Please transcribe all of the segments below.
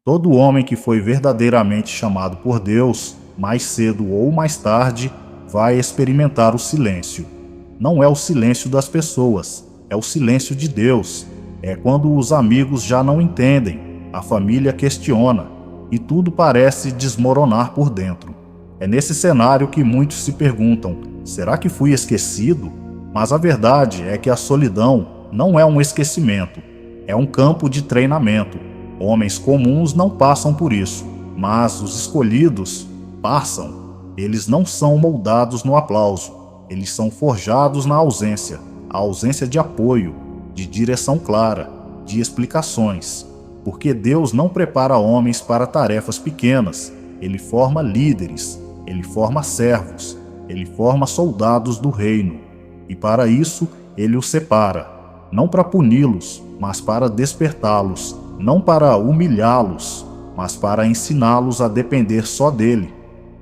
Todo homem que foi verdadeiramente chamado por Deus, mais cedo ou mais tarde, vai experimentar o silêncio. Não é o silêncio das pessoas, é o silêncio de Deus. É quando os amigos já não entendem, a família questiona e tudo parece desmoronar por dentro. É nesse cenário que muitos se perguntam: será que fui esquecido? Mas a verdade é que a solidão não é um esquecimento, é um campo de treinamento. Homens comuns não passam por isso, mas os escolhidos passam. Eles não são moldados no aplauso, eles são forjados na ausência, a ausência de apoio, de direção clara, de explicações. Porque Deus não prepara homens para tarefas pequenas, Ele forma líderes, Ele forma servos, Ele forma soldados do reino. E para isso, Ele os separa, não para puni-los, mas para despertá-los, não para humilhá-los, mas para ensiná-los a depender só dele.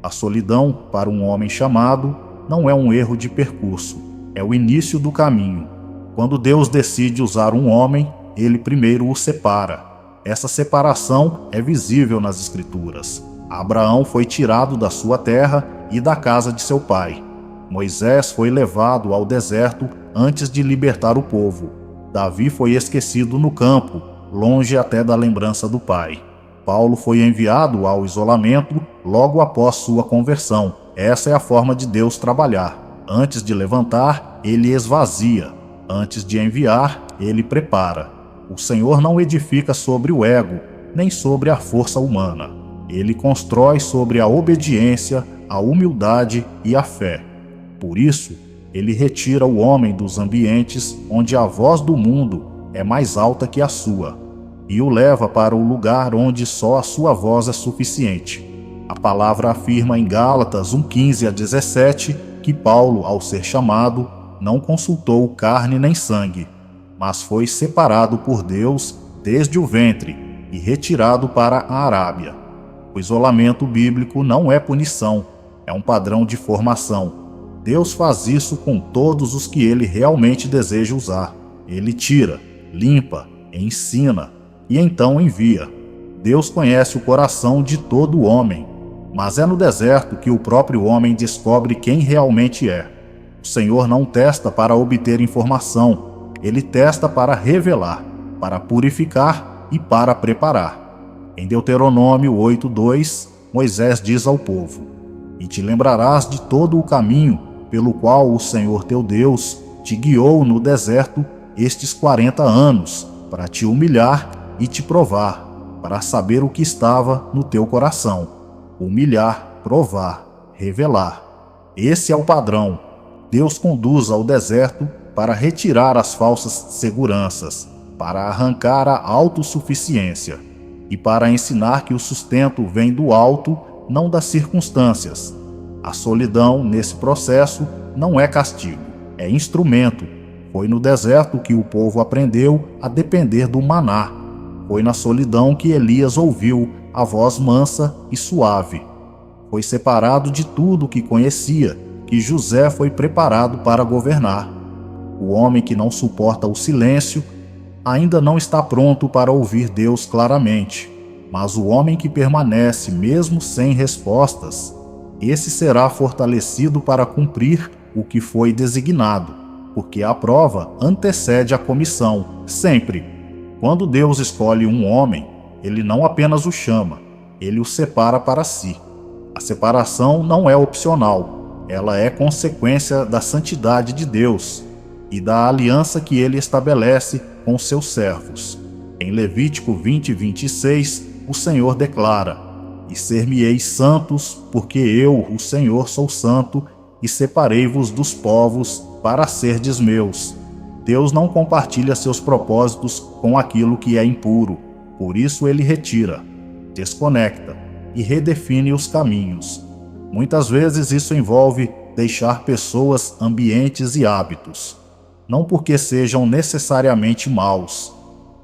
A solidão, para um homem chamado, não é um erro de percurso, é o início do caminho. Quando Deus decide usar um homem, ele primeiro o separa. Essa separação é visível nas Escrituras. Abraão foi tirado da sua terra e da casa de seu pai. Moisés foi levado ao deserto antes de libertar o povo. Davi foi esquecido no campo, longe até da lembrança do pai. Paulo foi enviado ao isolamento logo após sua conversão. Essa é a forma de Deus trabalhar. Antes de levantar, ele esvazia. Antes de enviar, ele prepara. O Senhor não edifica sobre o ego, nem sobre a força humana. Ele constrói sobre a obediência, a humildade e a fé. Por isso, ele retira o homem dos ambientes onde a voz do mundo é mais alta que a sua, e o leva para o lugar onde só a sua voz é suficiente. A palavra afirma em Gálatas 1:15-17 que Paulo, ao ser chamado, não consultou carne nem sangue, mas foi separado por Deus desde o ventre e retirado para a Arábia. O isolamento bíblico não é punição, é um padrão de formação. Deus faz isso com todos os que Ele realmente deseja usar. Ele tira, limpa, ensina e então envia. Deus conhece o coração de todo homem, mas é no deserto que o próprio homem descobre quem realmente é. O Senhor não testa para obter informação, Ele testa para revelar, para purificar e para preparar. Em Deuteronômio 8:2, Moisés diz ao povo: "E te lembrarás de todo o caminho pelo qual o Senhor teu Deus te guiou no deserto estes 40 anos, para te humilhar e te provar, para saber o que estava no teu coração." Humilhar, provar, revelar. Esse é o padrão. Deus conduz ao deserto para retirar as falsas seguranças, para arrancar a autossuficiência e para ensinar que o sustento vem do alto, não das circunstâncias. A solidão, nesse processo, não é castigo, é instrumento. Foi no deserto que o povo aprendeu a depender do maná. Foi na solidão que Elias ouviu a voz mansa e suave. Foi separado de tudo que conhecia, que José foi preparado para governar. O homem que não suporta o silêncio ainda não está pronto para ouvir Deus claramente. Mas o homem que permanece mesmo sem respostas, esse será fortalecido para cumprir o que foi designado, porque a prova antecede a comissão, sempre. Quando Deus escolhe um homem, Ele não apenas o chama, Ele o separa para si. A separação não é opcional, ela é consequência da santidade de Deus e da aliança que Ele estabelece com seus servos. Em Levítico 20:26, o Senhor declara: "E ser-me-eis santos, porque eu, o Senhor, sou santo, e separei-vos dos povos para serdes meus." Deus não compartilha seus propósitos com aquilo que é impuro, por isso Ele retira, desconecta e redefine os caminhos. Muitas vezes isso envolve deixar pessoas, ambientes e hábitos, não porque sejam necessariamente maus,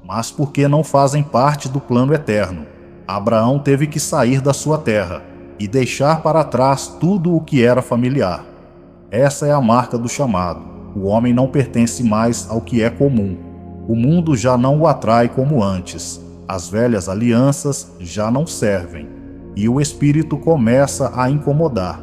mas porque não fazem parte do plano eterno. Abraão teve que sair da sua terra e deixar para trás tudo o que era familiar. Essa é a marca do chamado. O homem não pertence mais ao que é comum. O mundo já não o atrai como antes. As velhas alianças já não servem, e o espírito começa a incomodar.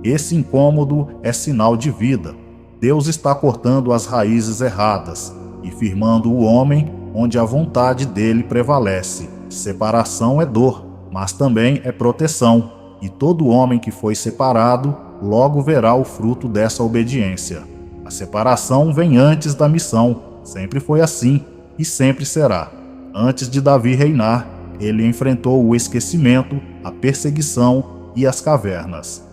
Esse incômodo é sinal de vida. Deus está cortando as raízes erradas e firmando o homem onde a vontade dele prevalece. Separação é dor, mas também é proteção, e todo homem que foi separado logo verá o fruto dessa obediência. A separação vem antes da missão, sempre foi assim e sempre será. Antes de Davi reinar, ele enfrentou o esquecimento, a perseguição e as cavernas.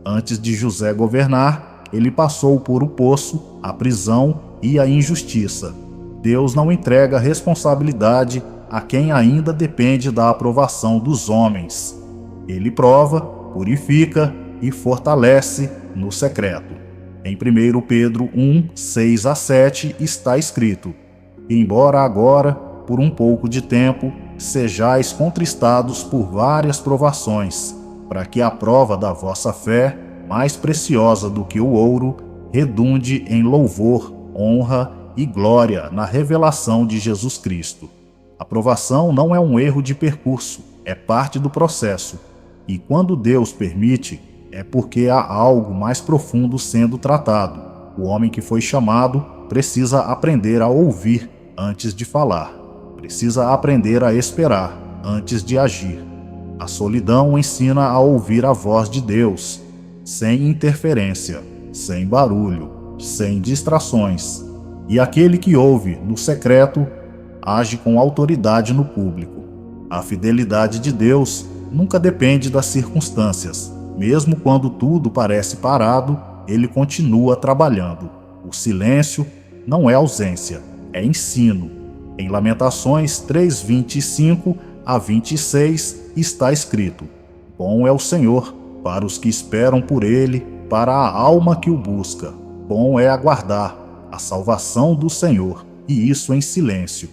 Antes de José governar, ele passou por o poço, a prisão e a injustiça. Deus não entrega responsabilidade a quem ainda depende da aprovação dos homens. Ele prova, purifica e fortalece no secreto. Em 1 Pedro 1, 6-7 está escrito: embora agora, por um pouco de tempo, sejais contristados por várias provações, para que a prova da vossa fé, mais preciosa do que o ouro, redunde em louvor, honra e glória na revelação de Jesus Cristo. A provação não é um erro de percurso, é parte do processo. E quando Deus permite, é porque há algo mais profundo sendo tratado. O homem que foi chamado precisa aprender a ouvir antes de falar. Precisa aprender a esperar antes de agir. A solidão ensina a ouvir a voz de Deus, sem interferência, sem barulho, sem distrações. E aquele que ouve no secreto age com autoridade no público. A fidelidade de Deus nunca depende das circunstâncias. Mesmo quando tudo parece parado, ele continua trabalhando. O silêncio não é ausência, é ensino. Em Lamentações 3:25-26 está escrito: bom é o Senhor para os que esperam por ele, para a alma que o busca. Bom é aguardar a salvação do Senhor, e isso em silêncio.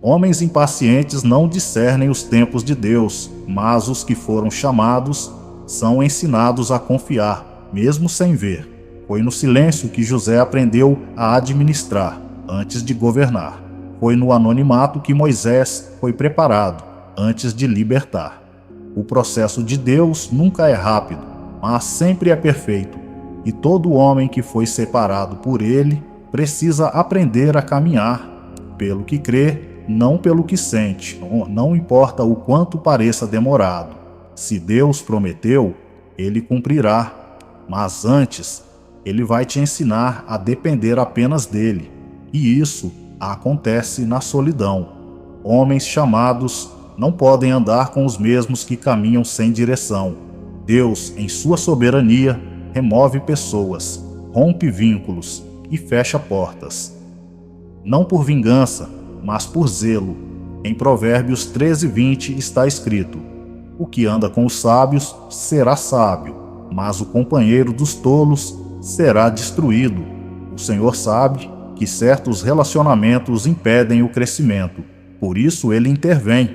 Homens impacientes não discernem os tempos de Deus, mas os que foram chamados são ensinados a confiar, mesmo sem ver. Foi no silêncio que José aprendeu a administrar, antes de governar. Foi no anonimato que Moisés foi preparado, antes de libertar. O processo de Deus nunca é rápido, mas sempre é perfeito. E todo homem que foi separado por ele precisa aprender a caminhar pelo que crê, não pelo que sente, não importa o quanto pareça demorado. Se Deus prometeu, ele cumprirá, mas antes, ele vai te ensinar a depender apenas dele. E isso acontece na solidão. Homens chamados não podem andar com os mesmos que caminham sem direção. Deus, em sua soberania, remove pessoas, rompe vínculos e fecha portas. Não por vingança, mas por zelo. Em Provérbios 13:20 está escrito: o que anda com os sábios será sábio, mas o companheiro dos tolos será destruído. O Senhor sabe que certos relacionamentos impedem o crescimento, por isso ele intervém.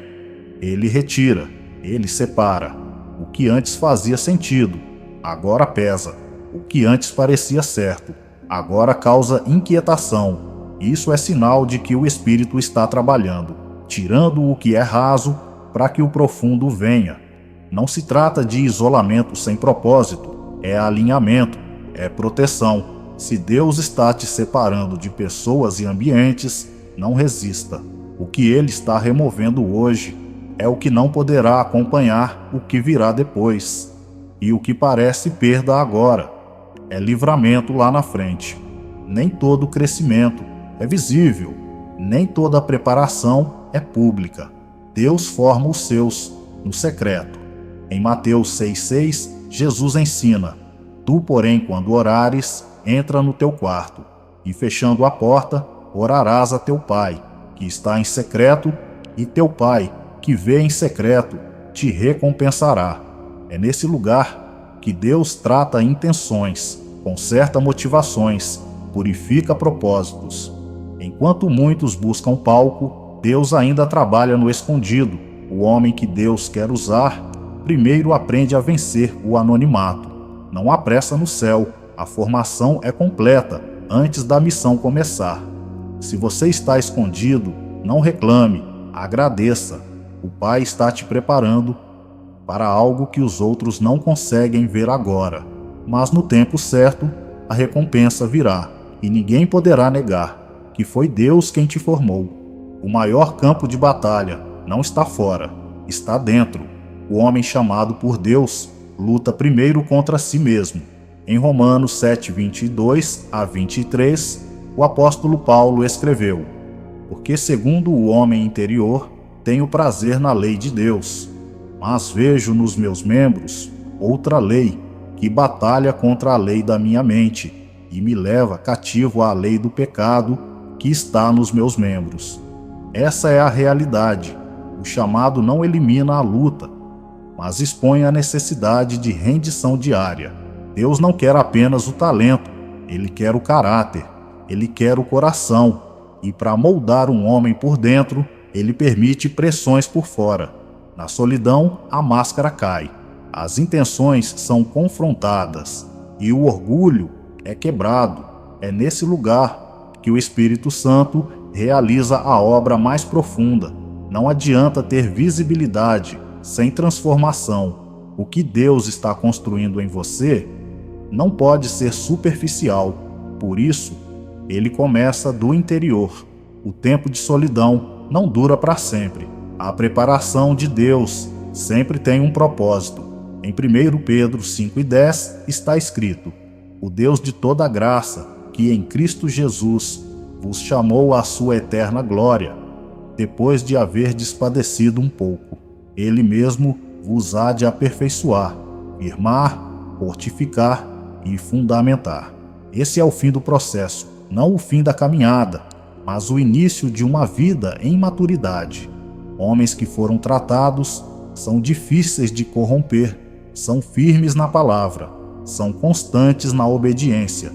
Ele retira, ele separa. O que antes fazia sentido, agora pesa. O que antes parecia certo, agora causa inquietação. Isso é sinal de que o Espírito está trabalhando, tirando o que é raso para que o profundo venha. Não se trata de isolamento sem propósito, é alinhamento, é proteção. Se Deus está te separando de pessoas e ambientes, não resista. O que Ele está removendo hoje é o que não poderá acompanhar o que virá depois. E o que parece perda agora é livramento lá na frente. Nem todo crescimento é visível, nem toda preparação é pública. Deus forma os seus no secreto. Em Mateus 6,6, Jesus ensina: tu, porém, quando orares, entra no teu quarto, e fechando a porta, orarás a teu Pai, que está em secreto, e teu Pai, que vê em secreto, te recompensará. É nesse lugar que Deus trata intenções, conserta motivações, purifica propósitos. Enquanto muitos buscam palco, Deus ainda trabalha no escondido. O homem que Deus quer usar, primeiro aprende a vencer o anonimato. Não há pressa no céu, a formação é completa antes da missão começar. Se você está escondido, não reclame, agradeça. o Pai está te preparando para algo que os outros não conseguem ver agora. Mas no tempo certo, a recompensa virá, e ninguém poderá negar que foi Deus quem te formou. O maior campo de batalha não está fora, está dentro. O homem chamado por Deus luta primeiro contra si mesmo. Em Romanos 7:22 a 23, o apóstolo Paulo escreveu: porque segundo o homem interior, tenho prazer na lei de Deus, mas vejo nos meus membros outra lei, que batalha contra a lei da minha mente, e me leva cativo à lei do pecado que está nos meus membros. Essa é a realidade. O chamado não elimina a luta, mas expõe a necessidade de rendição diária. Deus não quer apenas o talento, Ele quer o caráter, Ele quer o coração, e para moldar um homem por dentro, Ele permite pressões por fora. Na solidão, a máscara cai, as intenções são confrontadas e o orgulho é quebrado. É nesse lugar que o Espírito Santo realiza a obra mais profunda. Não adianta ter visibilidade sem transformação. O que Deus está construindo em você não pode ser superficial. Por isso, ele começa do interior. O tempo de solidão não dura para sempre. A preparação de Deus sempre tem um propósito. Em 1 Pedro 5:10 está escrito: o Deus de toda graça, que em Cristo Jesus vos chamou à sua eterna glória, depois de haverdes padecido um pouco, Ele mesmo vos há de aperfeiçoar, firmar, fortificar e fundamentar. Esse é o fim do processo, não o fim da caminhada, mas o início de uma vida em maturidade. Homens que foram tratados são difíceis de corromper, são firmes na palavra, são constantes na obediência.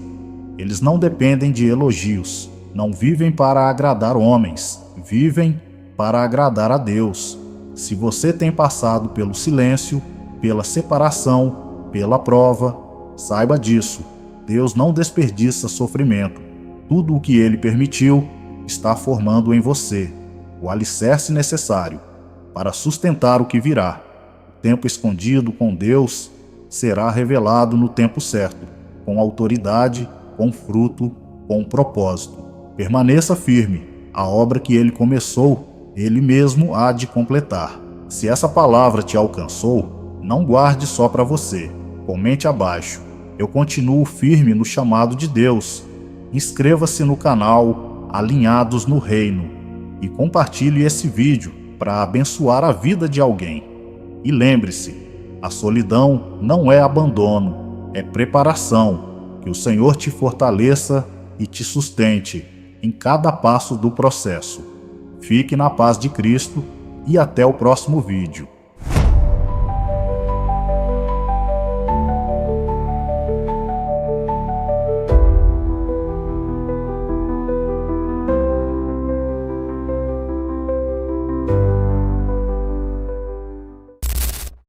Eles não dependem de elogios, não vivem para agradar homens, vivem para agradar a Deus. Se você tem passado pelo silêncio, pela separação, pela prova, saiba disso. Deus não desperdiça sofrimento. Tudo o que Ele permitiu está formando em você o alicerce necessário para sustentar o que virá. O tempo escondido com Deus será revelado no tempo certo, com autoridade, com fruto, com propósito. Permaneça firme. A obra que Ele começou, Ele mesmo há de completar. Se essa palavra te alcançou, não guarde só para você. Comente abaixo: eu continuo firme no chamado de Deus. Inscreva-se no canal Alinhados no Reino e compartilhe esse vídeo para abençoar a vida de alguém. E lembre-se, a solidão não é abandono, é preparação. Que o Senhor te fortaleça e te sustente em cada passo do processo. Fique na paz de Cristo e até o próximo vídeo.